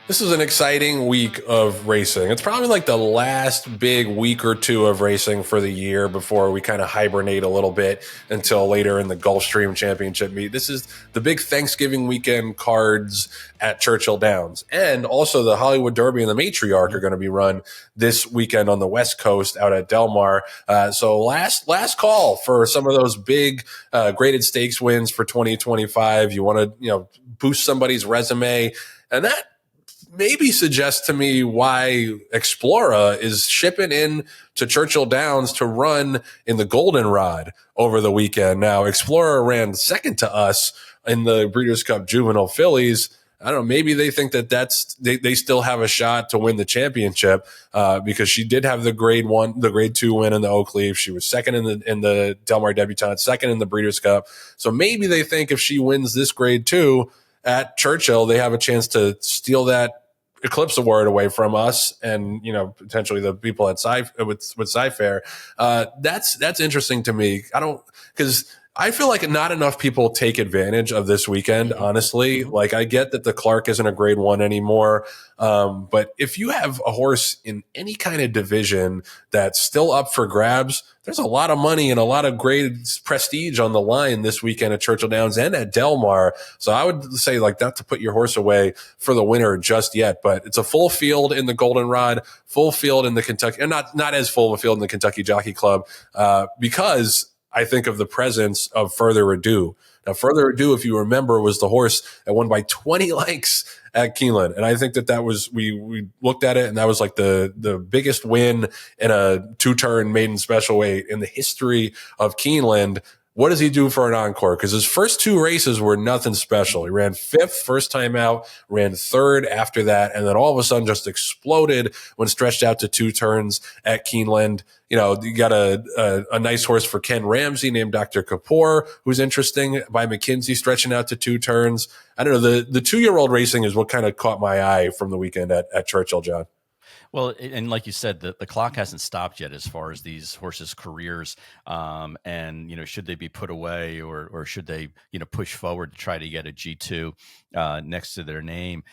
This is an exciting week of racing. It's probably like the last big week or two of racing for the year before we kind of hibernate a little bit until later in the Gulfstream Championship meet. This is the big Thanksgiving weekend cards at Churchill Downs. And also the Hollywood Derby and the Matriarch are going to be run this weekend on the West Coast out at Del Mar. So last call for some of those big graded stakes wins for 2025. You want to, boost somebody's resume. And that maybe suggests to me why Explora is shipping in to Churchill Downs to run in the Goldenrod over the weekend. Now, Explora ran second to us in the Breeders' Cup Juvenile Fillies. I don't know. Maybe they think that they still have a shot to win the championship because she did have the grade 2 win in the Oak Leaf. She was second in the Del Mar Debutante, second in the Breeders' Cup. So maybe they think if she wins this grade 2 at Churchill, they have a chance to steal that Eclipse Award away from us and, potentially the people at with Sci-Fair. That's interesting to me. Because I feel like not enough people take advantage of this weekend, honestly. Like, I get that the Clark isn't a grade 1 anymore. But if you have a horse in any kind of division that's still up for grabs, there's a lot of money and a lot of great prestige on the line this weekend at Churchill Downs and at Del Mar. So I would say, like, not to put your horse away for the winner just yet, but it's a full field in the Goldenrod, full field in the Kentucky, and not as full of a field in the Kentucky Jockey Club, because I think of the presence of Further Ado. Now, Further Ado, if you remember, was the horse that won by 20 lengths at Keeneland. And I think that was, we looked at it, and that was like the biggest win in a 2-turn maiden special weight in the history of Keeneland. What does he do for an encore? Because his first 2 races were nothing special. He ran 5th first time out, ran 3rd after that, and then all of a sudden just exploded when stretched out to 2 turns at Keeneland. You got a nice horse for Ken Ramsey named Dr. Kapoor, who's interesting, by McKinsey, stretching out to 2 turns. I don't know. The 2-year-old racing is what kind of caught my eye from the weekend at Churchill, John. Well, and like you said, the clock hasn't stopped yet as far as these horses' careers. And should they be put away or should they push forward to try to get a G2 next to their name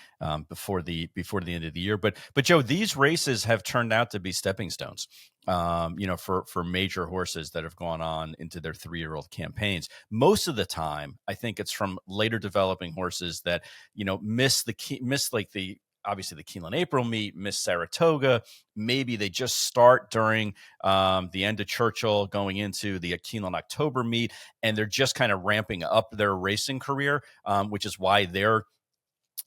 before the end of the year? But Joe, these races have turned out to be stepping stones. For major horses that have gone on into their 3-year-old campaigns. Most of the time, I think it's from later developing horses that miss obviously the Keeneland April meet, miss Saratoga. Maybe they just start during the end of Churchill going into the Keeneland October meet, and they're just kind of ramping up their racing career, which is why they're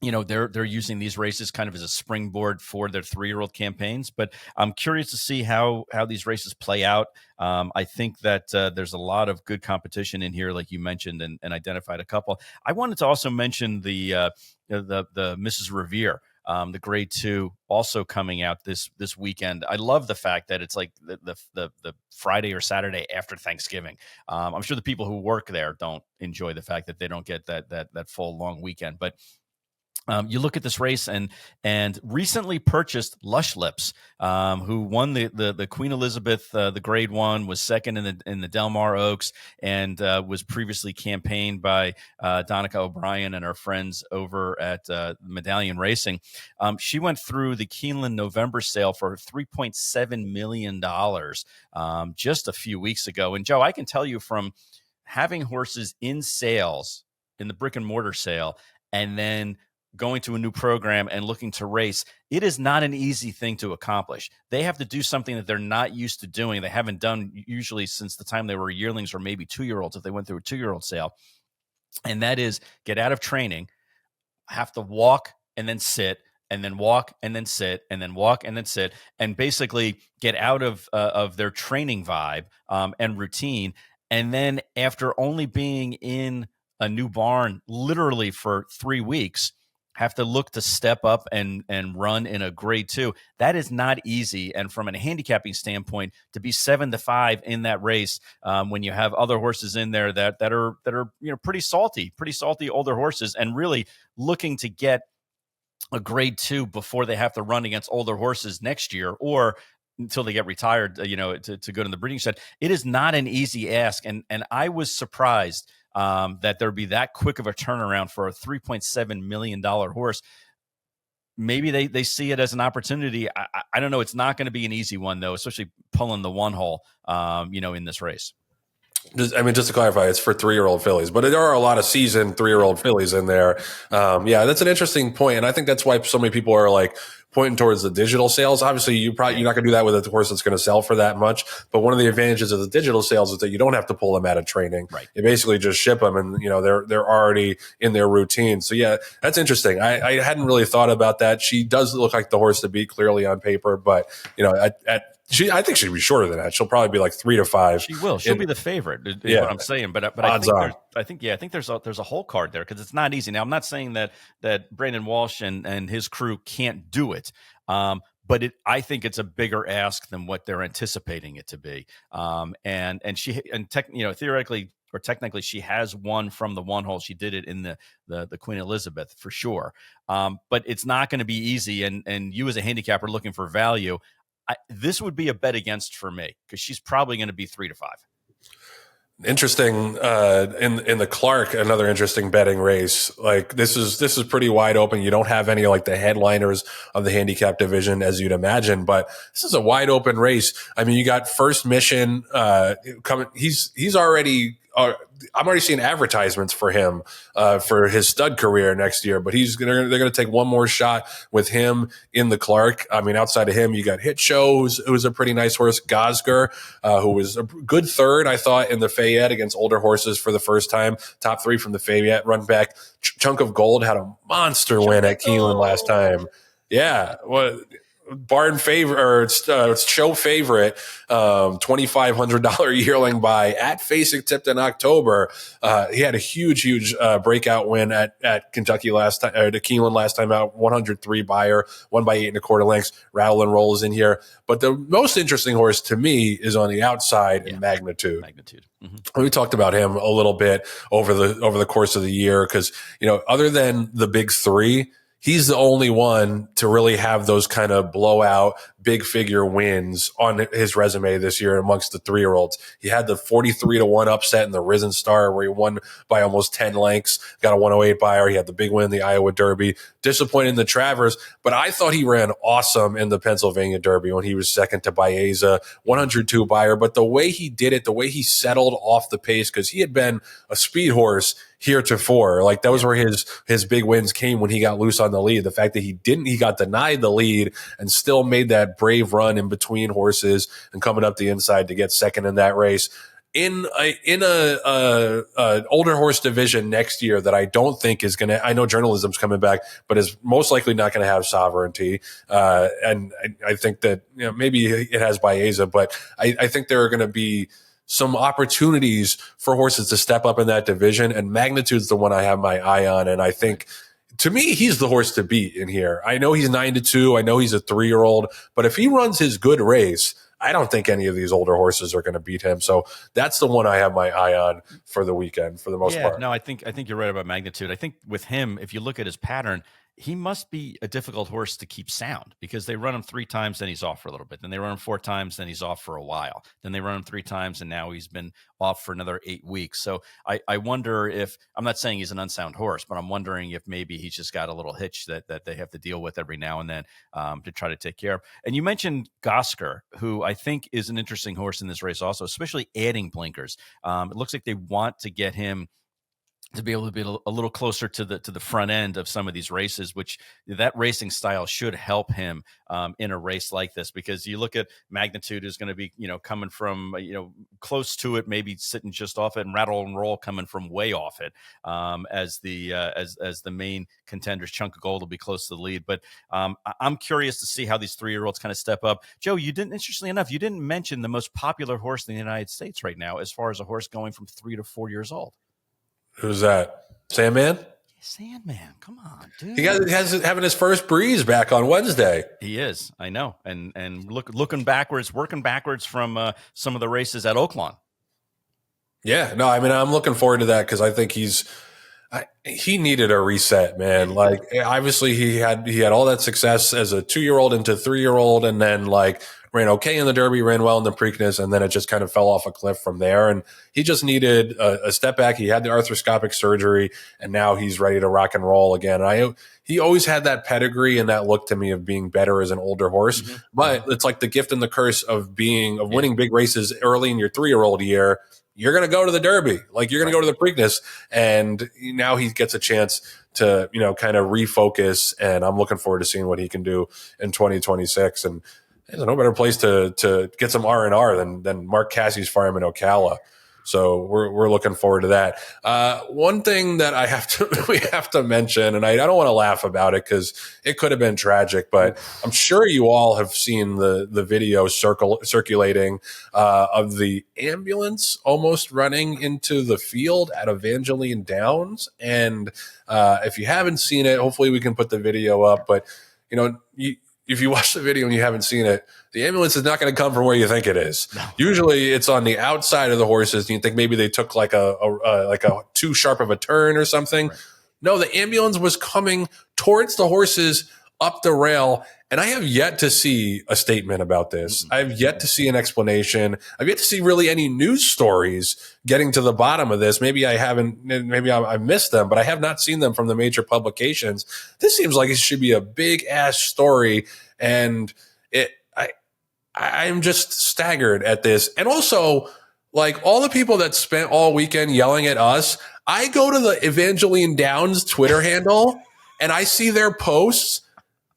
using these races kind of as a springboard for their 3-year-old campaigns. But I'm curious to see how these races play out. I think that there's a lot of good competition in here, like you mentioned, and identified a couple. I wanted to also mention the Mrs. Revere. The grade 2 also coming out this weekend. I love the fact that it's like the Friday or Saturday after Thanksgiving. I'm sure the people who work there don't enjoy the fact that they don't get that full long weekend, but you look at this race and recently purchased Lush Lips, who won the Queen Elizabeth, the grade 1, was second in the Del Mar Oaks, and was previously campaigned by Donica O'Brien and our friends over at Medallion Racing. She went through the Keeneland November sale for $3.7 million just a few weeks ago. And Joe, I can tell you from having horses in sales in the brick and mortar sale, and then going to a new program and looking to race, it is not an easy thing to accomplish. They have to do something that they're not used to doing. They haven't done usually since the time they were yearlings or maybe 2-year-olds if they went through a 2-year-old sale. And that is get out of training, have to walk and then sit, and then walk and then sit, and then walk and then sit, and basically get out of their training vibe and routine. And then after only being in a new barn literally for 3 weeks, have to look to step up and run in a grade 2. That is not easy. And from a handicapping standpoint, to be 7-5 in that race, when you have other horses in there that are pretty salty older horses, and really looking to get a grade 2 before they have to run against older horses next year or until they get retired, to go to the breeding shed. It is not an easy ask. And I was surprised that there'd be that quick of a turnaround for a $3.7 million horse. maybe they see it as an opportunity. I don't know. It's not going to be an easy one though, especially pulling the one hole, in this race. Just to clarify, it's for 3-year-old fillies, but there are a lot of seasoned 3-year-old fillies in there. Yeah, that's an interesting point, and I think that's why so many people are like pointing towards the digital sales. Obviously, you're not going to do that with a horse that's going to sell for that much. But one of the advantages of the digital sales is that you don't have to pull them out of training. Right. You basically just ship them, and they're already in their routine. So yeah, that's interesting. I hadn't really thought about that. She does look like the horse to beat clearly on paper, but I think she'd be shorter than that. She'll probably be like 3 to 5. She will. She'll be the favorite. Is what I'm saying. But I think there's a whole card there because it's not easy. Now I'm not saying that Brandon Walsh and his crew can't do it. But I think it's a bigger ask than what they're anticipating it to be. Theoretically or technically, she has won from the one hole. She did it in the Queen Elizabeth for sure. But it's not going to be easy. And you as a handicapper looking for value, this would be a bet against for me because she's probably going to be 3 to 5. Interesting. In the Clark, another interesting betting race. Like this is pretty wide open. You don't have any like the headliners of the handicap division as you'd imagine, but this is a wide open race. I mean, you got First Mission coming. He's already. I'm already seeing advertisements for him for his stud career next year, but they're going to take one more shot with him in the Clark. I mean, outside of him, you got Hit Show, who's a pretty nice horse, Gosger, who was a good third, I thought, in the Fayette against older horses for the first time. Top 3 from the Fayette. Run back Chunk of Gold had a monster win at Keeneland last time. Yeah, barn favorite or show favorite, $2,500 yearling buy at Facing Tipped in October. He had a huge breakout win at Kentucky last time, to Keeneland last time out. 103 buyer, 1 by 8 1/4 lengths. Rattle and Roll is in here, but the most interesting horse to me is on the outside in Magnitude. Mm-hmm. We talked about him a little bit over the course of the year because other than the big 3. He's the only one to really have those kind of blowout big figure wins on his resume this year amongst the 3-year-olds. He had the 43-1 upset in the Risen Star where he won by almost 10 lengths, got a 108 buyer. He had the big win in the Iowa Derby, disappointed in the Travers, but I thought he ran awesome in the Pennsylvania Derby when he was second to Baeza, 102 buyer. But the way he did it, the way he settled off the pace, because he had been a speed horse heretofore. Like those were his big wins came when he got loose on the lead. The fact that he got denied the lead and still made that brave run in between horses and coming up the inside to get second in that race. In a older horse division next year that I don't think is going to, I know journalism's coming back, but is most likely not going to have sovereignty. And I think that, maybe it has Baeza, but I think there are going to be some opportunities for horses to step up in that division, and Magnitude's the one I have my eye on. And I think, to me, he's the horse to beat in here. I know he's 9-2. I know he's a 3-year-old, but if he runs his good race, I don't think any of these older horses are going to beat him. So that's the one I have my eye on for the weekend for the most part. No, I think you're right about Magnitude. I think with him, if you look at his pattern, he must be a difficult horse to keep sound because they run him 3 times, then he's off for a little bit. Then they run him 4 times, then he's off for a while. Then they run him 3 times, and now he's been off for another 8 weeks. So I wonder if, I'm not saying he's an unsound horse, but I'm wondering if maybe he's just got a little hitch that they have to deal with every now and then to try to take care of. And you mentioned Gosger, who I think is an interesting horse in this race also, especially adding blinkers. It looks like they want to get him to be able to be a little closer to the front end of some of these races, which that racing style should help him in a race like this, because you look at Magnitude is going to be, coming from, close to it, maybe sitting just off it, and Rattle and Roll coming from way off it as the main contenders. Chunk of Gold will be close to the lead, but I'm curious to see how these 3-year-olds kind of step up. Joe, interestingly enough, you didn't mention the most popular horse in the United States right now, as far as a horse going from 3 to 4 years old. Who's that? Sandman? Sandman, come on, dude. He has having his first breeze back on Wednesday. He is, I know, and working backwards from some of the races at Oaklawn. Yeah, no, I mean, I'm looking forward to that because I think he needed a reset, man. Like, obviously he had all that success as a 2-year-old into 3-year-old, and then like ran okay in the Derby, ran well in the Preakness, and then it just kind of fell off a cliff from there. And he just needed a step back. He had the arthroscopic surgery, and now he's ready to rock and roll again. And he always had that pedigree and that look to me of being better as an older horse. Mm-hmm. But it's like the gift and the curse of winning big races early in your 3-year-old year. You're going to go to the Derby, like you're going to go to the Preakness, and now he gets a chance to, kind of refocus. And I'm looking forward to seeing what he can do in 2026. And there's no better place to get some R&R than Mark Cassie's farm in Ocala. So we're looking forward to that. One thing that we have to mention, and I don't want to laugh about it because it could have been tragic, but I'm sure you all have seen the video circulating of the ambulance almost running into the field at Evangeline Downs. And if you haven't seen it, hopefully we can put the video up. But if you watch the video and you haven't seen it, the ambulance is not going to come from where you think it is. No. Usually it's on the outside of the horses. And you think maybe they took like a too sharp of a turn or something. Right. No, the ambulance was coming towards the horses up the rail. And I have yet to see a statement about this. I have yet to see an explanation. I've yet to see really any news stories getting to the bottom of this. Maybe I missed them, but I have not seen them from the major publications. This seems like it should be a big ass story. And I'm just staggered at this. And also, like all the people that spent all weekend yelling at us, I go to the Evangeline Downs Twitter handle and I see their posts.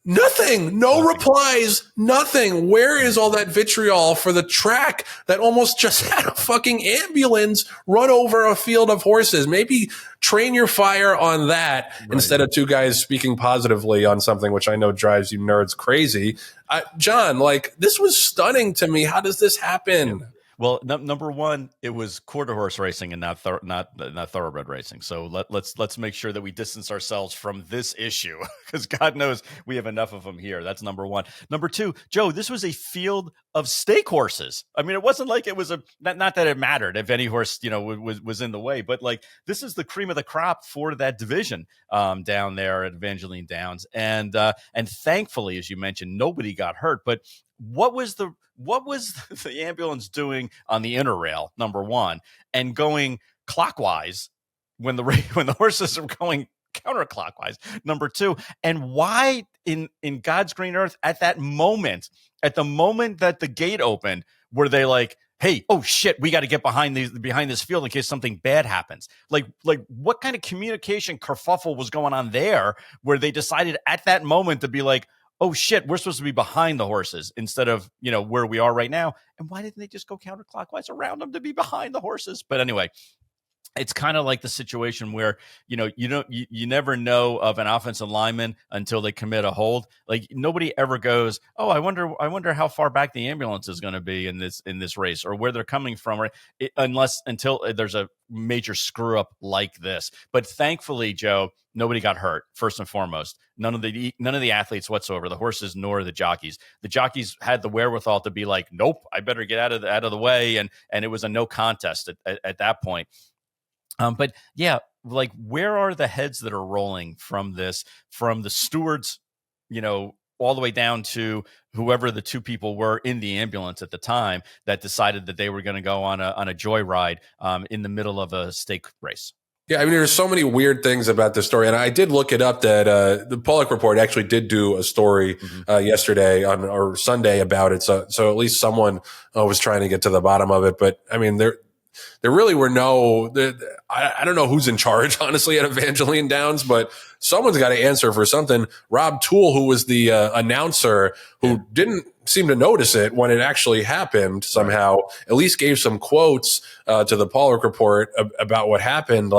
Nothing, no replies, nothing. Where is all that vitriol for the track that almost just had a fucking ambulance run over a field of horses? Maybe train your fire on that instead of two guys speaking positively on something which I know drives you nerds crazy. John, like this was stunning to me. How does this happen? Yeah. Well, number one, it was quarter horse racing and not thoroughbred racing. So let's make sure that we distance ourselves from this issue because God knows we have enough of them here. That's number one. Number two, Joe, this was a field of stake horses. I mean, it wasn't like it was not that it mattered if any horse was in the way, but like this is the cream of the crop for that division down there at Evangeline Downs, and thankfully, as you mentioned, nobody got hurt. But what was the ambulance doing on the inner rail, number one, and going clockwise when the horses are going counterclockwise, number two, and why in God's green earth at the moment that the gate opened, were they like, hey, oh shit, we got to get behind this field in case something bad happens? Like what kind of communication kerfuffle was going on there where they decided at that moment to be like, oh shit, we're supposed to be behind the horses instead of, where we are right now. And why didn't they just go counterclockwise around them to be behind the horses? But anyway, it's kind of like the situation where, you never know of an offensive lineman until they commit a hold. Like nobody ever goes, oh, I wonder how far back the ambulance is going to be in this race or where they're coming from, until there's a major screw up like this. But thankfully, Joe, nobody got hurt. First and foremost, none of the athletes whatsoever, the horses nor the jockeys. The jockeys had the wherewithal to be like, nope, I better get out of the way, and it was a no contest at that point. But yeah, like where are the heads that are rolling from this, from the stewards, all the way down to whoever the two people were in the ambulance at the time that decided that they were going to go on a joyride in the middle of a stake race? Yeah, I mean, there's so many weird things about this story, and I did look it up that the Pollock Report actually did do a story yesterday or Sunday about it. So at least someone was trying to get to the bottom of it. But I mean, there really were I don't know who's in charge, honestly, at Evangeline Downs, but someone's got to answer for something. Rob Toole, who was the announcer, who didn't seem to notice it when it actually happened somehow, at least gave some quotes to the Pollock Report about what happened.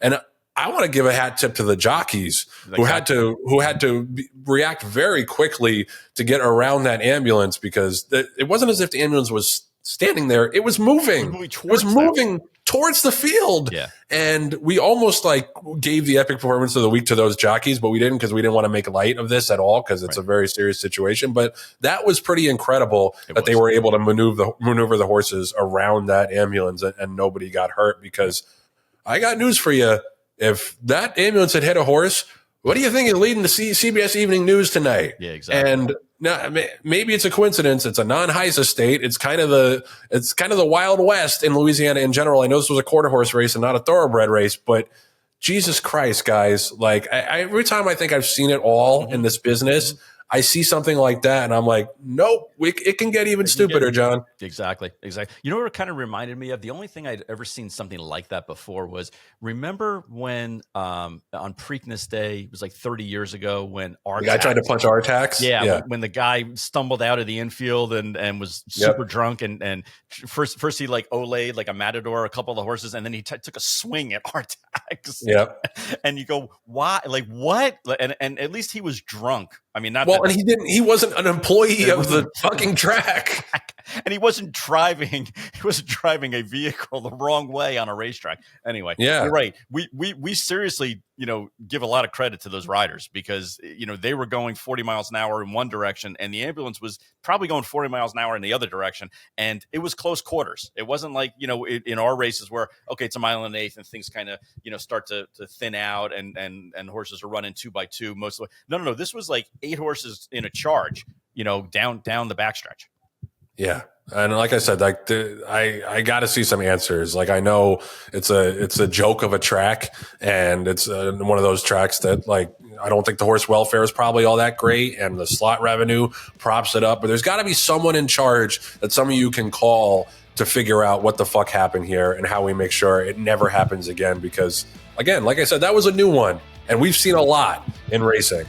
And I want to give a hat tip to the jockeys who had to react very quickly to get around that ambulance, because it wasn't as if the ambulance was standing there. It was moving. It was moving towards the field. Yeah. And we almost gave the epic performance of the week to those jockeys, but we didn't, because we didn't want to make light of this at all, because it's a very serious situation. But that was pretty incredible that they were able to maneuver the horses around that ambulance and nobody got hurt. Because I got news for you. If that ambulance had hit a horse, what do you think is leading to CBS Evening News tonight? Yeah, exactly. And No, maybe it's a coincidence. It's a non-HISA state. It's kind of the Wild West in Louisiana in general. I know this was a quarter horse race and not a thoroughbred race, but Jesus Christ, guys! Like every time I think I've seen it all in this business, I see something like that, and I'm like, nope, it can get even stupider, John. Exactly. You know what it kind of reminded me of? The only thing I'd ever seen something like that before was, remember when on Preakness Day, it was like 30 years ago, when the guy tried to punch Artax? Yeah. When the guy stumbled out of the infield and was super drunk, and first he like olayed like a matador, a couple of the horses, and then he took a swing at Artax. Yep. And you go, why? Like, what? And at least he was drunk. I mean, and he wasn't an employee of the fucking track. And he wasn't driving a vehicle the wrong way on a racetrack. Anyway, you're right. We seriously, give a lot of credit to those riders, because, they were going 40 miles an hour in one direction, and the ambulance was probably going 40 miles an hour in the other direction. And it was close quarters. It wasn't like, in our races where, okay, it's a mile and an eighth and things kind of, start to thin out and horses are running 2 by 2 most of the way. No. This was like 8 horses in a charge, down the backstretch. Yeah. And like I said, like I got to see some answers. Like, I know it's a joke of a track, and it's one of those tracks that, like, I don't think the horse welfare is probably all that great, and the slot revenue props it up. But there's got to be someone in charge that some of you can call to figure out what the fuck happened here and how we make sure it never happens again. Because, again, like I said, that was a new one, and we've seen a lot in racing.